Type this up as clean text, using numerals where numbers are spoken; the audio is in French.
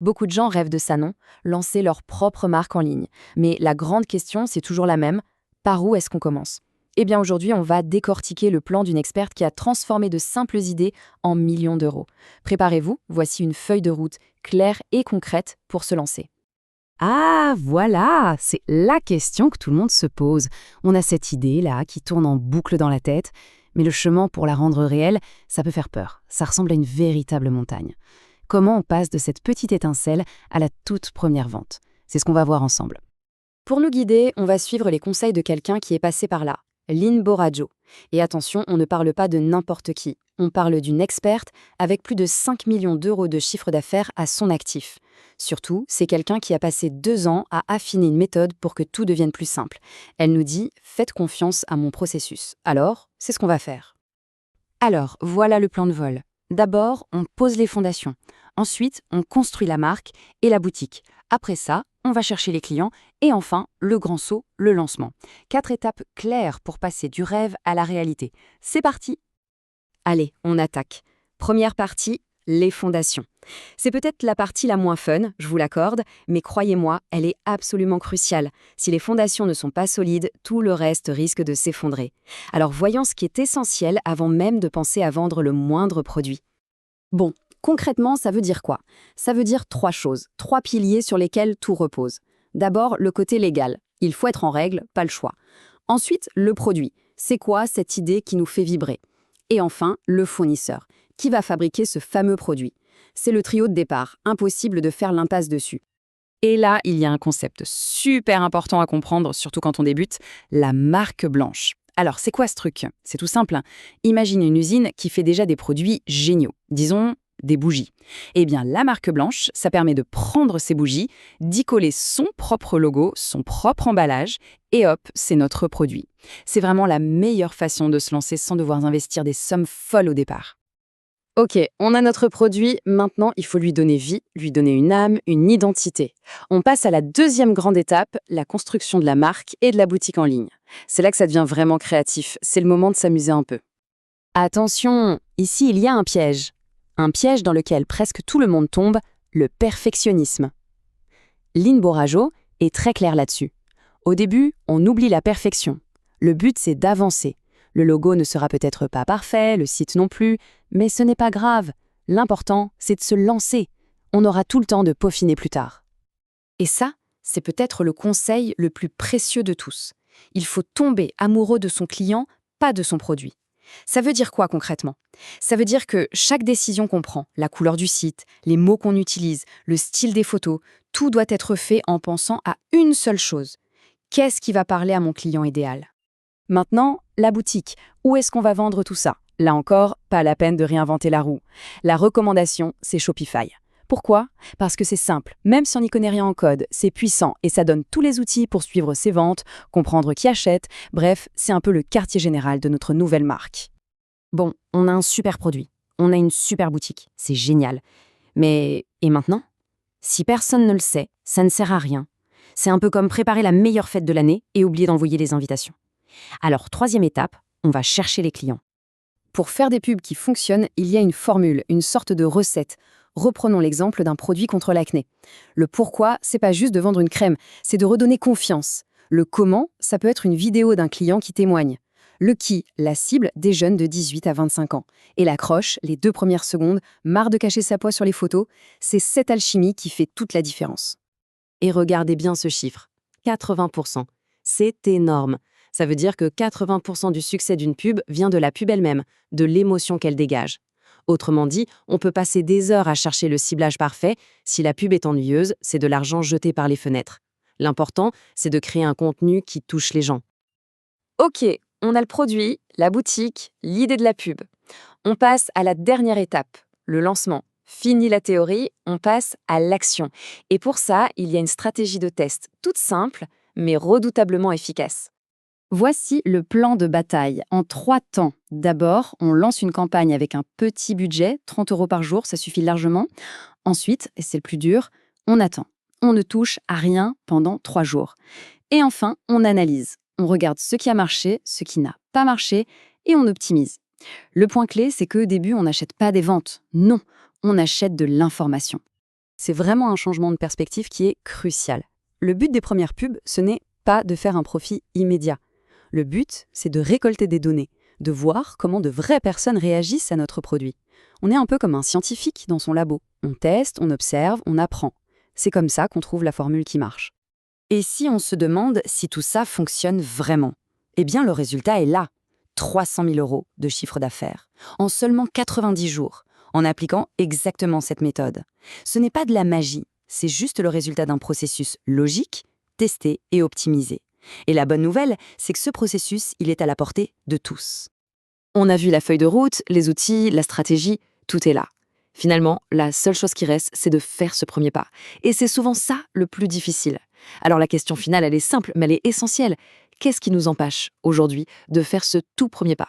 Beaucoup de gens rêvent de ça, non? Lancer leur propre marque en ligne. Mais la grande question, c'est toujours la même. Par où est-ce qu'on commence? Eh bien aujourd'hui, on va décortiquer le plan d'une experte qui a transformé de simples idées en millions d'euros. Préparez-vous, voici une feuille de route claire et concrète pour se lancer. Ah, voilà, c'est la question que tout le monde se pose. On a cette idée-là qui tourne en boucle dans la tête, mais le chemin pour la rendre réelle, ça peut faire peur. Ça ressemble à une véritable montagne. Comment on passe de cette petite étincelle à la toute première vente? C'est ce qu'on va voir ensemble. Pour nous guider, on va suivre les conseils de quelqu'un qui est passé par là, Lynn Boraggio. Et attention, on ne parle pas de n'importe qui. On parle d'une experte avec plus de 5 millions d'euros de chiffre d'affaires à son actif. Surtout, c'est quelqu'un qui a passé 2 ans à affiner une méthode pour que tout devienne plus simple. Elle nous dit « Faites confiance à mon processus ». Alors, c'est ce qu'on va faire. Alors, voilà le plan de vol. D'abord, on pose les fondations. Ensuite, on construit la marque et la boutique. Après ça, on va chercher les clients. Et enfin, le grand saut, le lancement. 4 étapes claires pour passer du rêve à la réalité. C'est parti! Allez, on attaque. Première partie, les fondations. C'est peut-être la partie la moins fun, je vous l'accorde, mais croyez-moi, elle est absolument cruciale. Si les fondations ne sont pas solides, tout le reste risque de s'effondrer. Alors voyons ce qui est essentiel avant même de penser à vendre le moindre produit. Bon, concrètement, ça veut dire quoi? Ça veut dire 3 choses, 3 piliers sur lesquels tout repose. D'abord, le côté légal. Il faut être en règle, pas le choix. Ensuite, le produit. C'est quoi cette idée qui nous fait vibrer? Et enfin, le fournisseur. Qui va fabriquer ce fameux produit? C'est le trio de départ, impossible de faire l'impasse dessus. Et là, il y a un concept super important à comprendre, surtout quand on débute, la marque blanche. Alors, c'est quoi ce truc? C'est tout simple, hein. Imagine une usine qui fait déjà des produits géniaux, disons des bougies. Eh bien, la marque blanche, ça permet de prendre ces bougies, d'y coller son propre logo, son propre emballage, et hop, c'est notre produit. C'est vraiment la meilleure façon de se lancer sans devoir investir des sommes folles au départ. Ok, on a notre produit, maintenant il faut lui donner vie, lui donner une âme, une identité. On passe à la deuxième grande étape, la construction de la marque et de la boutique en ligne. C'est là que ça devient vraiment créatif, c'est le moment de s'amuser un peu. Attention, ici il y a un piège. Un piège dans lequel presque tout le monde tombe, le perfectionnisme. Lynn Boraggio est très claire là-dessus. Au début, on oublie la perfection. Le but, c'est d'avancer. Le logo ne sera peut-être pas parfait, le site non plus, mais ce n'est pas grave. L'important, c'est de se lancer. On aura tout le temps de peaufiner plus tard. Et ça, c'est peut-être le conseil le plus précieux de tous. Il faut tomber amoureux de son client, pas de son produit. Ça veut dire quoi concrètement? Ça veut dire que chaque décision qu'on prend, la couleur du site, les mots qu'on utilise, le style des photos, tout doit être fait en pensant à une seule chose. Qu'est-ce qui va parler à mon client idéal? Maintenant, la boutique. Où est-ce qu'on va vendre tout ça? Là encore, pas la peine de réinventer la roue. La recommandation, c'est Shopify. Pourquoi? Parce que c'est simple. Même si on n'y connaît rien en code, c'est puissant et ça donne tous les outils pour suivre ses ventes, comprendre qui achète. Bref, c'est un peu le quartier général de notre nouvelle marque. Bon, on a un super produit. On a une super boutique. C'est génial. Mais, et maintenant? Si personne ne le sait, ça ne sert à rien. C'est un peu comme préparer la meilleure fête de l'année et oublier d'envoyer les invitations. Alors, troisième étape, on va chercher les clients. Pour faire des pubs qui fonctionnent, il y a une formule, une sorte de recette. Reprenons l'exemple d'un produit contre l'acné. Le pourquoi, c'est pas juste de vendre une crème, c'est de redonner confiance. Le comment, ça peut être une vidéo d'un client qui témoigne. Le qui, la cible des jeunes de 18 à 25 ans. Et l'accroche, les 2 premières secondes, marre de cacher sa poids sur les photos, c'est cette alchimie qui fait toute la différence. Et regardez bien ce chiffre, 80%. C'est énorme. Ça veut dire que 80% du succès d'une pub vient de la pub elle-même, de l'émotion qu'elle dégage. Autrement dit, on peut passer des heures à chercher le ciblage parfait. Si la pub est ennuyeuse, c'est de l'argent jeté par les fenêtres. L'important, c'est de créer un contenu qui touche les gens. Ok, on a le produit, la boutique, l'idée de la pub. On passe à la dernière étape, le lancement. Fini la théorie, on passe à l'action. Et pour ça, il y a une stratégie de test toute simple, mais redoutablement efficace. Voici le plan de bataille en 3 temps. D'abord, on lance une campagne avec un petit budget, 30 € par jour, ça suffit largement. Ensuite, et c'est le plus dur, on attend. On ne touche à rien pendant 3 jours. Et enfin, on analyse. On regarde ce qui a marché, ce qui n'a pas marché, et on optimise. Le point clé, c'est qu'au début, on n'achète pas des ventes. Non, on achète de l'information. C'est vraiment un changement de perspective qui est crucial. Le but des premières pubs, ce n'est pas de faire un profit immédiat. Le but, c'est de récolter des données, de voir comment de vraies personnes réagissent à notre produit. On est un peu comme un scientifique dans son labo. On teste, on observe, on apprend. C'est comme ça qu'on trouve la formule qui marche. Et si on se demande si tout ça fonctionne vraiment? Eh bien, le résultat est là. 300 000 € de chiffre d'affaires, en seulement 90 jours, en appliquant exactement cette méthode. Ce n'est pas de la magie, c'est juste le résultat d'un processus logique, testé et optimisé. Et la bonne nouvelle, c'est que ce processus, il est à la portée de tous. On a vu la feuille de route, les outils, la stratégie, tout est là. Finalement, la seule chose qui reste, c'est de faire ce premier pas. Et c'est souvent ça le plus difficile. Alors la question finale, elle est simple, mais elle est essentielle. Qu'est-ce qui nous empêche aujourd'hui de faire ce tout premier pas?